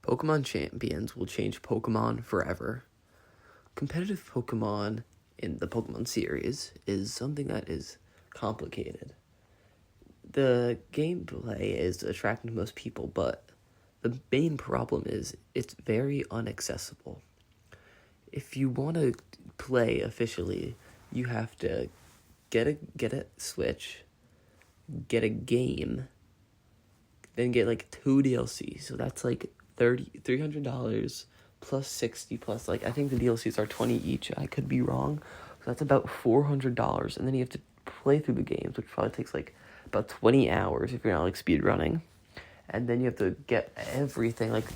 Pokemon Champions will change Pokemon forever. Competitive Pokemon in the Pokemon series is something that is complicated. The gameplay is attracting to most people, but the main problem is it's very inaccessible. If you want to play officially, you have to get a Switch, get a game, then get like 2 DLC. So that's like $300 plus 60 plus, like, I think the DLCs are 20 each. I could be wrong. So that's about $400, and then you have to play through the games, which probably takes like about 20 hours if you're not like speed running. And then you have to get everything, like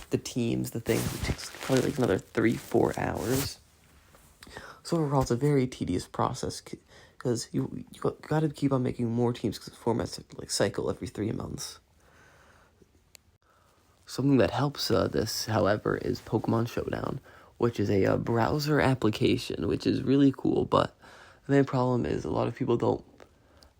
the teams, the things, which takes probably like another 3-4 hours. So overall, it's a very tedious process because you got to keep on making more teams because formats like cycle every 3 months. Something that helps this, however, is Pokemon Showdown, which is a browser application, which is really cool. But the main problem is a lot of people don't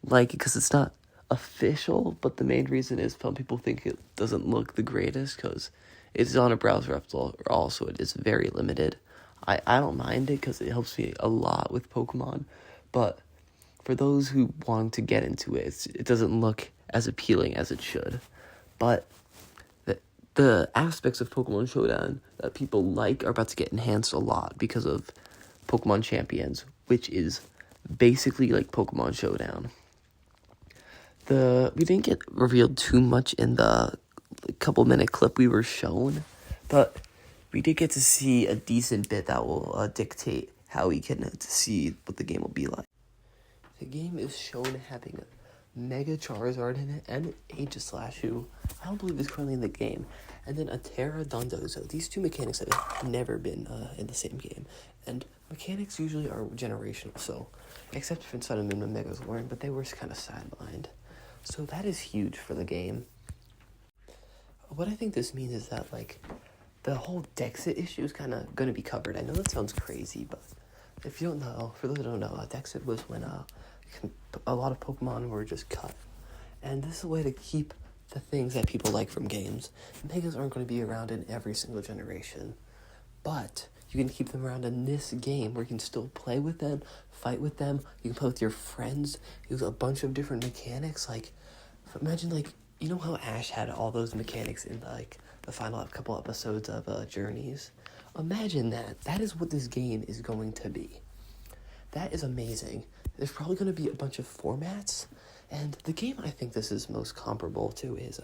like it because it's not official. But the main reason is some people think it doesn't look the greatest because it's on a browser after all, so it is very limited. I don't mind it because it helps me a lot with Pokemon, but for those who want to get into it, it doesn't look as appealing as it should. But the aspects of Pokemon Showdown that people like are about to get enhanced a lot because of Pokemon Champions, which is basically like Pokemon Showdown. We didn't get revealed too much in the couple-minute clip we were shown, but we did get to see a decent bit that will dictate how we can see what the game will be like. The game is shown having Mega Charizard in it and Aegislash, who I don't believe is currently in the game, and then a Terra Dondozo. These two mechanics have never been in the same game, and mechanics usually are generational, so except for inside of Moon and Mega's Warren, but they were kind of sidelined. So that is huge for the game. What I think this means is that, like, the whole Dexit issue is kind of going to be covered. I know that sounds crazy, but if you don't know, for those who don't know, Dexit was when a lot of Pokemon were just cut. And this is a way to keep the things that people like from games. Megas aren't going to be around in every single generation, but you can keep them around in this game where you can still play with them, fight with them, you can play with your friends, use a bunch of different mechanics. Like, imagine, like, you know how Ash had all those mechanics in, like, the final couple episodes of Journeys? Imagine that. That is what this game is going to be. That is amazing. There's probably going to be a bunch of formats, and the game I think this is most comparable to is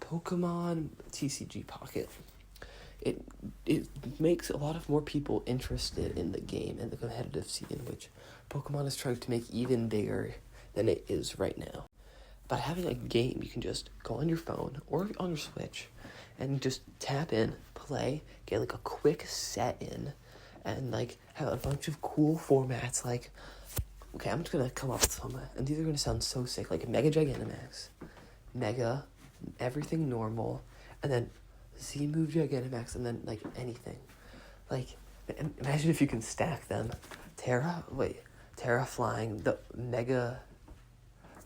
Pokemon TCG Pocket. It makes a lot of more people interested in the game and the competitive scene, which Pokemon is trying to make even bigger than it is right now. By having a game, you can just go on your phone or on your Switch and just tap in, play, get like a quick set in, and like have a bunch of cool formats. Like, okay, I'm just gonna come up with some, and these are gonna sound so sick, like Mega Gigantamax, Mega, everything normal, and then Z-Move Gigantamax, and then like anything. Like, imagine if you can stack them. Terra Flying, the Mega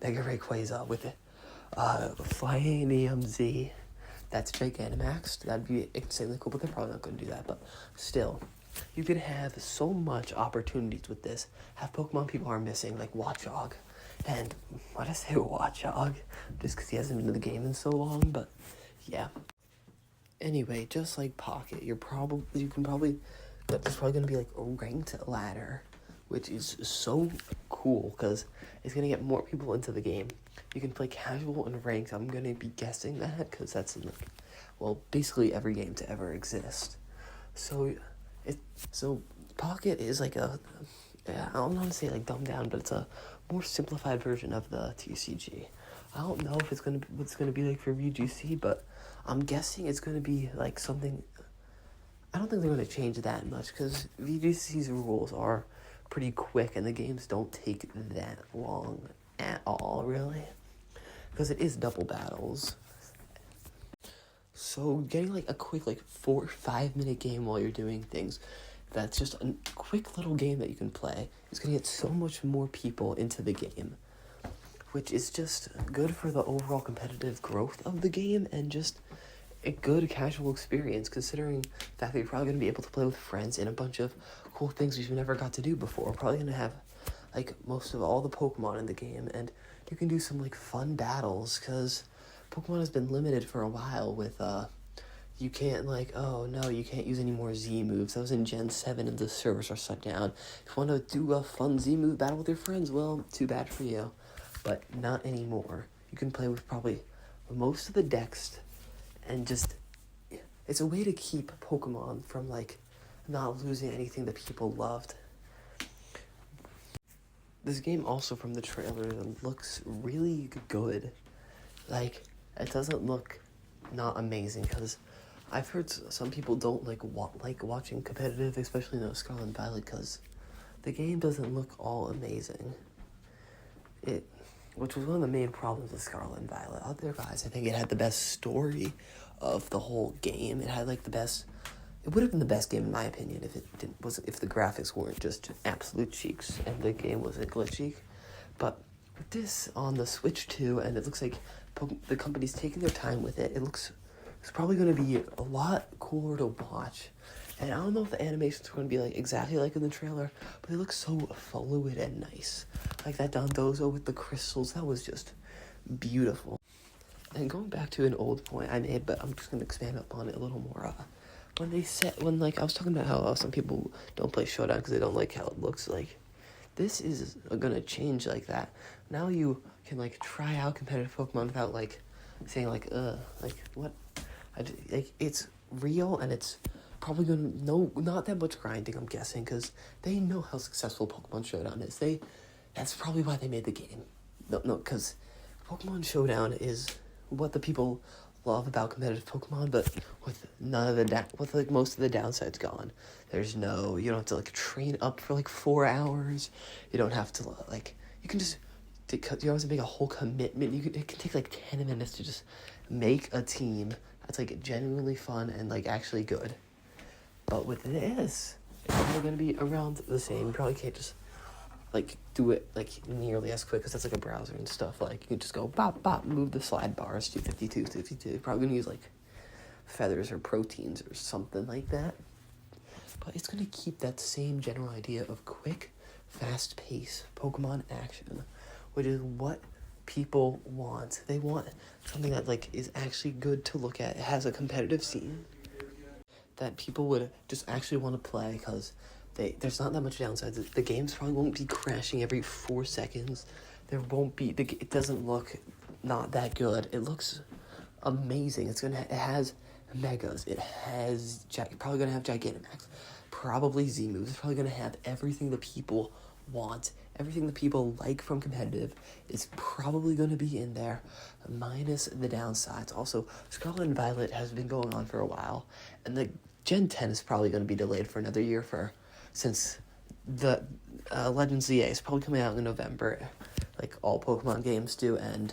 Rayquaza with it. Flying Z. That's Gigantamax. That'd be insanely cool, but they're probably not going to do that. But still, you can have so much opportunities with this. Have Pokemon people are missing, like Watchog. And why did I say Watchog? Just because he hasn't been in the game in so long, but yeah. Anyway, just like Pocket, there's probably going to be like a ranked ladder, which is so cool because it's going to get more people into the game. You can play casual and ranked. I'm going to be guessing that because that's in, like, well, basically every game to ever exist. So Pocket is like I don't want to say like dumbed down, but it's a more simplified version of the TCG. I don't know if what it's going to be like for VGC, but I'm guessing it's going to be like something. I don't think they're going to change that much because VGC's rules are pretty quick and the games don't take that long at all, really, because it is double battles. So getting like a quick 4 or 5 minute game while you're doing things, that's just a quick little game that you can play, is going to get so much more people into the game, which is just good for the overall competitive growth of the game, and just a good casual experience, considering the fact that you're probably going to be able to play with friends and a bunch of cool things you've never got to do before. We're probably going to have, like, most of all the Pokemon in the game, and you can do some, like, fun battles, because Pokemon has been limited for a while with, you can't, like, oh, no, you can't use any more Z moves. That was in Gen 7 and the servers are shut down. If you want to do a fun Z move battle with your friends, well, too bad for you. But not anymore. You can play with probably most of the decks, and just, it's a way to keep Pokemon from, like, not losing anything that people loved. This game also, from the trailer, looks really good. Like, it doesn't look not amazing, because I've heard some people don't like watching competitive, especially Scarlet and Violet, because the game doesn't look all amazing. Which was one of the main problems with Scarlet and Violet. Otherwise, I think it had the best story of the whole game. It had like the best. It would have been the best game in my opinion if if the graphics weren't just absolute cheeks and the game wasn't glitchy. But with this on the Switch 2, and it looks like the company's taking their time with it. It's probably going to be a lot cooler to watch. And I don't know if the animations are going to be like exactly like in the trailer, but they look so fluid and nice. Like that Dondozo with the crystals, that was just beautiful. And going back to an old point I made, but I'm just going to expand upon it a little more. When I was talking about how some people don't play Showdown because they don't like how it looks like, this is going to change like that. Now you can like try out competitive Pokemon without like saying like what? It's real, and it's probably not that much grinding, I'm guessing, because they know how successful Pokemon Showdown is. That's probably why they made the game. No, because Pokemon Showdown is what the people love about competitive Pokemon, but with most of the downsides gone. You don't have to like train up for like 4 hours. You don't have to you can just. You don't have to make a whole commitment. It can take like 10 minutes to just make a team that's like genuinely fun and like actually good. But with this, it's probably going to be around the same. You probably can't just like do it like nearly as quick because that's like a browser and stuff. Like you can just go bop bop, move the slide bars, 252. You're probably going to use like feathers or proteins or something like that. But it's going to keep that same general idea of quick, fast pace Pokemon action, which is what people want. They want something that like is actually good to look at. It has a competitive scene that people would just actually want to play because there's not that much downsides. The games probably won't be crashing every 4 seconds. There won't be. It doesn't look not that good. It looks amazing. It has Megas. It has probably gonna have Gigantamax. Probably Z moves. It's probably gonna have everything the people want. Everything the people like from competitive is probably going to be in there, minus the downsides. Also, Scarlet and Violet has been going on for a while, and the Gen 10 is probably going to be delayed for another year since the Legends ZA is probably coming out in November, like all Pokemon games do, and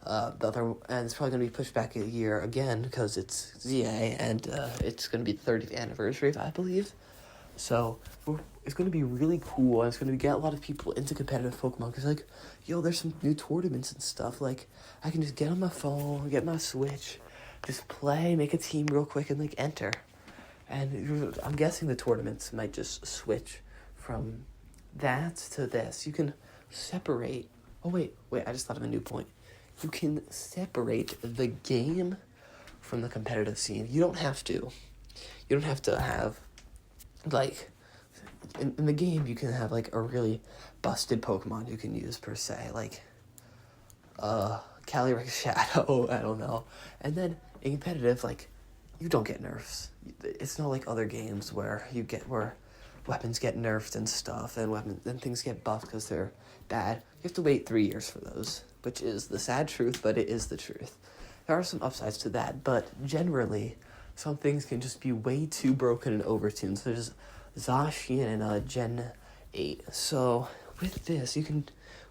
it's probably going to be pushed back a year again because it's ZA, and it's going to be the 30th anniversary, I believe. So it's going to be really cool, and it's going to get a lot of people into competitive Pokemon, because, like, there's some new tournaments and stuff. Like, I can just get on my phone, get my Switch, just play, make a team real quick, and, like, enter. And I'm guessing the tournaments might just switch from that to this. You can separate... Oh, wait, I just thought of a new point. You can separate the game from the competitive scene. You don't have to. You don't have to have... Like, in the game, you can have, like, a really busted Pokemon you can use, per se. Like, Calyrex Shadow, I don't know. And then, in competitive, like, you don't get nerfs. It's not like other games where weapons get nerfed and stuff, and things get buffed because they're bad. You have to wait 3 years for those, which is the sad truth, but it is the truth. There are some upsides to that, but generally... some things can just be way too broken and overtuned. So there's Zacian and Gen 8. So with this,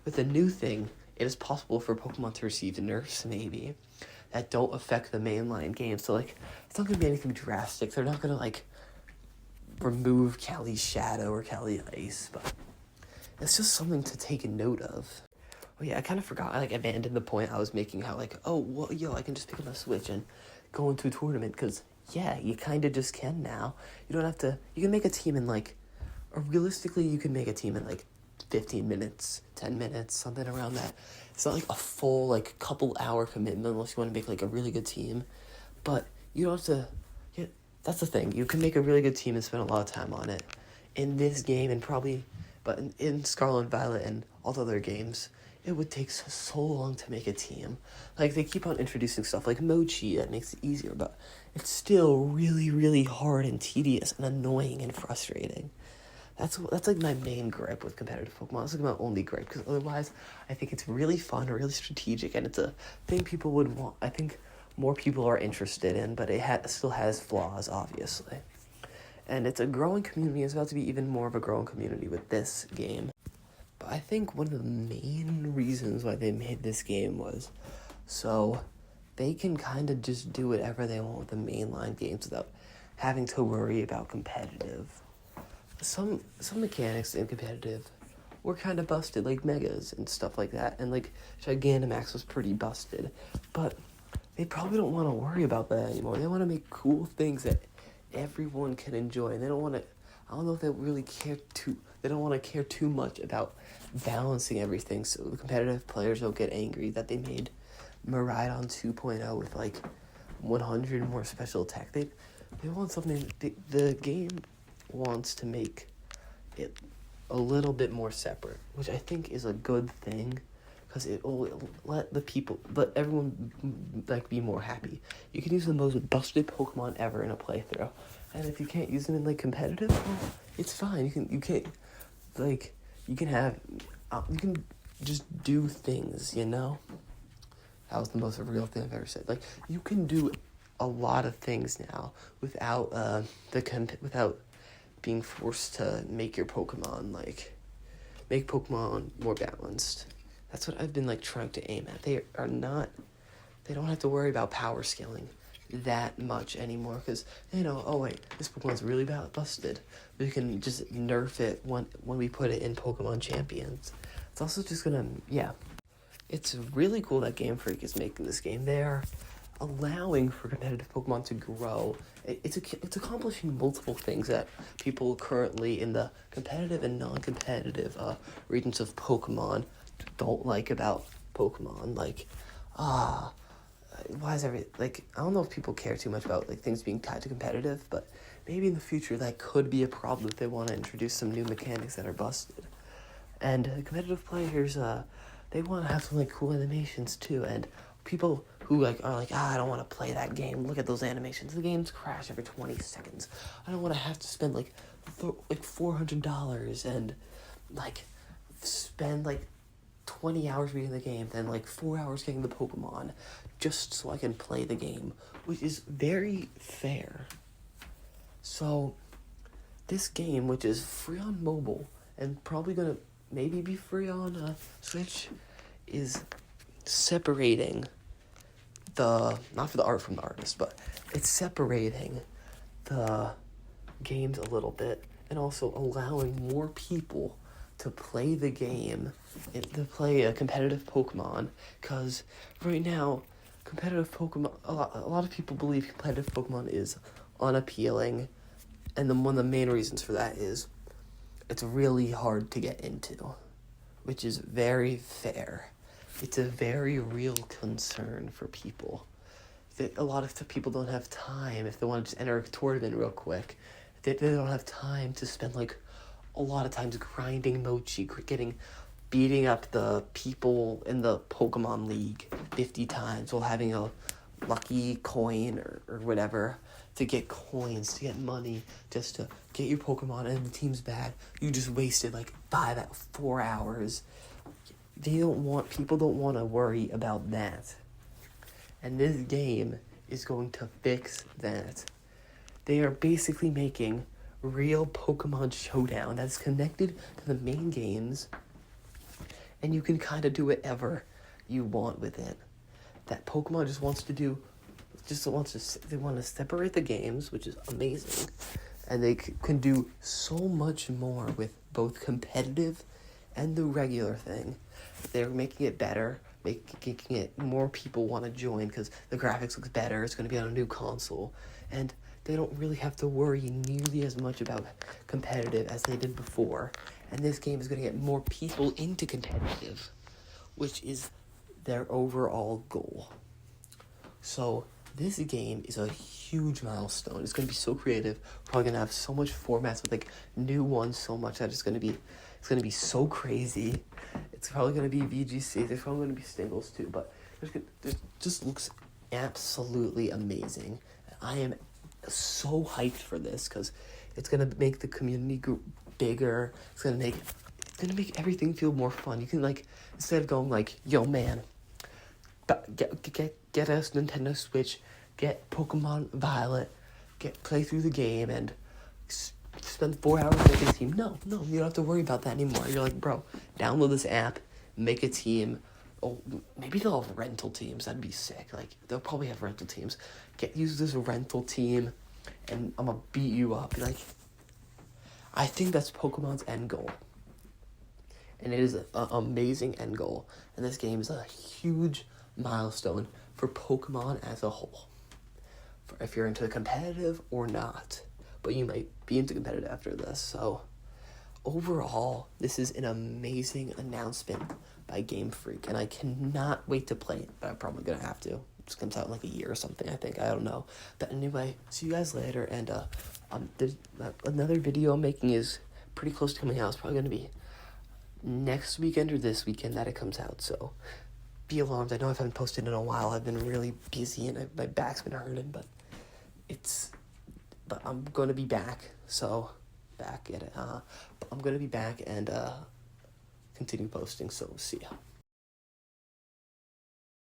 with the new thing, it is possible for Pokemon to receive nerfs, maybe, that don't affect the mainline game. So, like, it's not going to be anything drastic. They're not going to, like, remove Cali Shadow or Cali Ice, but it's just something to take a note of. Oh yeah, I kind of forgot. I abandoned the point I was making. How I can just pick up my Switch and go into a tournament, because, yeah, you kind of just can now. You don't have to, you can make a team in, like, or realistically, you can make a team in, like, 15 minutes, 10 minutes, something around that. It's not, like, a full, like, couple-hour commitment unless you want to make, like, a really good team. But you don't have to, yeah, that's the thing. You can make a really good team and spend a lot of time on it. In this game, and probably, but in Scarlet and Violet and all the other games, it would take so long to make a team. Like, they keep on introducing stuff like Mochi that makes it easier, but it's still really, really hard and tedious and annoying and frustrating. That's like my main gripe with competitive Pokemon. It's like my only gripe, because otherwise, I think it's really fun, really strategic, and it's a thing people would want. I think more people are interested in, but it still has flaws, obviously. And it's a growing community. It's about to be even more of a growing community with this game. But I think one of the main reasons why they made this game was so they can kind of just do whatever they want with the mainline games without having to worry about competitive. Some mechanics in competitive were kind of busted, like Megas and stuff like that. And, like, Gigantamax was pretty busted. But they probably don't want to worry about that anymore. They want to make cool things that everyone can enjoy. And they don't want to, I don't know if they really they don't want to care too much about balancing everything so the competitive players don't get angry that they made Miraidon 2.0 with, like, 100 more special attack. They want something, the game wants to make it a little bit more separate, which I think is a good thing, because it'll let everyone, like, be more happy. You can use the most busted Pokemon ever in a playthrough, and if you can't use them in, like, competitive, well, it's fine. You can just do things, you know? That was the most real thing I've ever said. Like, you can do a lot of things now without without being forced to make your Pokemon, like, make Pokemon more balanced. That's what I've been, like, trying to aim at. They don't have to worry about power scaling that much anymore, because they know, oh wait, this Pokemon's really busted. We can just nerf it when we put it in Pokemon Champions. It's also just gonna, yeah. It's really cool that Game Freak is making this game. They are allowing for competitive Pokemon to grow. It's accomplishing multiple things that people currently in the competitive and non-competitive regions of Pokemon don't like about Pokemon. Like, why is I don't know if people care too much about, like, things being tied to competitive, but maybe in the future that could be a problem if they want to introduce some new mechanics that are busted. And competitive players, they want to have some, like, cool animations too, and people who, like, are like, I don't want to play that game, look at those animations, the games crash every 20 seconds, I don't want to have to spend, like, $400 and, like, spend, like, 20 hours reading the game, then, like, 4 hours getting the Pokemon, just so I can play the game, which is very fair. So, this game, which is free on mobile, and probably gonna maybe be free on Switch, is separating not for the art from the artist, but it's separating the games a little bit, and also allowing more people to play the game, to play a competitive Pokemon, because right now, competitive Pokemon, a lot of people believe competitive Pokemon is unappealing, and one of the main reasons for that is it's really hard to get into, which is very fair. It's a very real concern for people. A lot of people don't have time, if they want to just enter a tournament real quick, they don't have time to spend, like, a lot of times grinding Mochi, beating up the people in the Pokemon League 50 times while having a lucky coin or whatever to get coins, to get money, just to get your Pokemon, and the team's bad. You just wasted, like, 4 hours. People don't want to worry about that. And this game is going to fix that. They are basically making real Pokemon Showdown that's connected to the main games, and you can kind of do whatever you want with it. That Pokemon they want to separate the games, which is amazing, and they can do so much more with both competitive and the regular thing. They're making it better, making it more people want to join because the graphics looks better. It's going to be on a new console, and they don't really have to worry nearly as much about competitive as they did before. And this game is going to get more people into competitive, which is their overall goal. So this game is a huge milestone. It's going to be so creative. Probably going to have so much formats with like new ones, so much that it's going to be so crazy. It's probably going to be VGC. There's probably going to be singles too, but it just looks absolutely amazing. I am so hyped for this because it's going to make the community group bigger. It's going to make everything feel more fun. You can like, instead of going like, yo man, get us Nintendo Switch, get Pokemon Violet, play through the game and spend 4 hours making a team. No, you don't have to worry about that anymore. You're like, bro, download this app, make a team. Oh, maybe they'll have rental teams. That'd be sick. Like, they'll probably have rental teams. Use this rental team, and I'm gonna beat you up. Like, I think that's Pokemon's end goal. And it is an amazing end goal. And this game is a huge milestone for Pokemon as a whole. For if you're into competitive or not. But you might be into competitive after this. So, overall, this is an amazing announcement by Game Freak. And I cannot wait to play it. But I'm probably going to have to. It comes out in like a year or something, I think. I don't know. But anyway, see you guys later. And there's another video I'm making is pretty close to coming out. It's probably going to be next weekend or this weekend that it comes out. So, be alarmed. I know I haven't posted in a while. I've been really busy and my back's been hurting. But I'm going to be back. So, back at it. I'm going to be back and continue posting. So, see ya.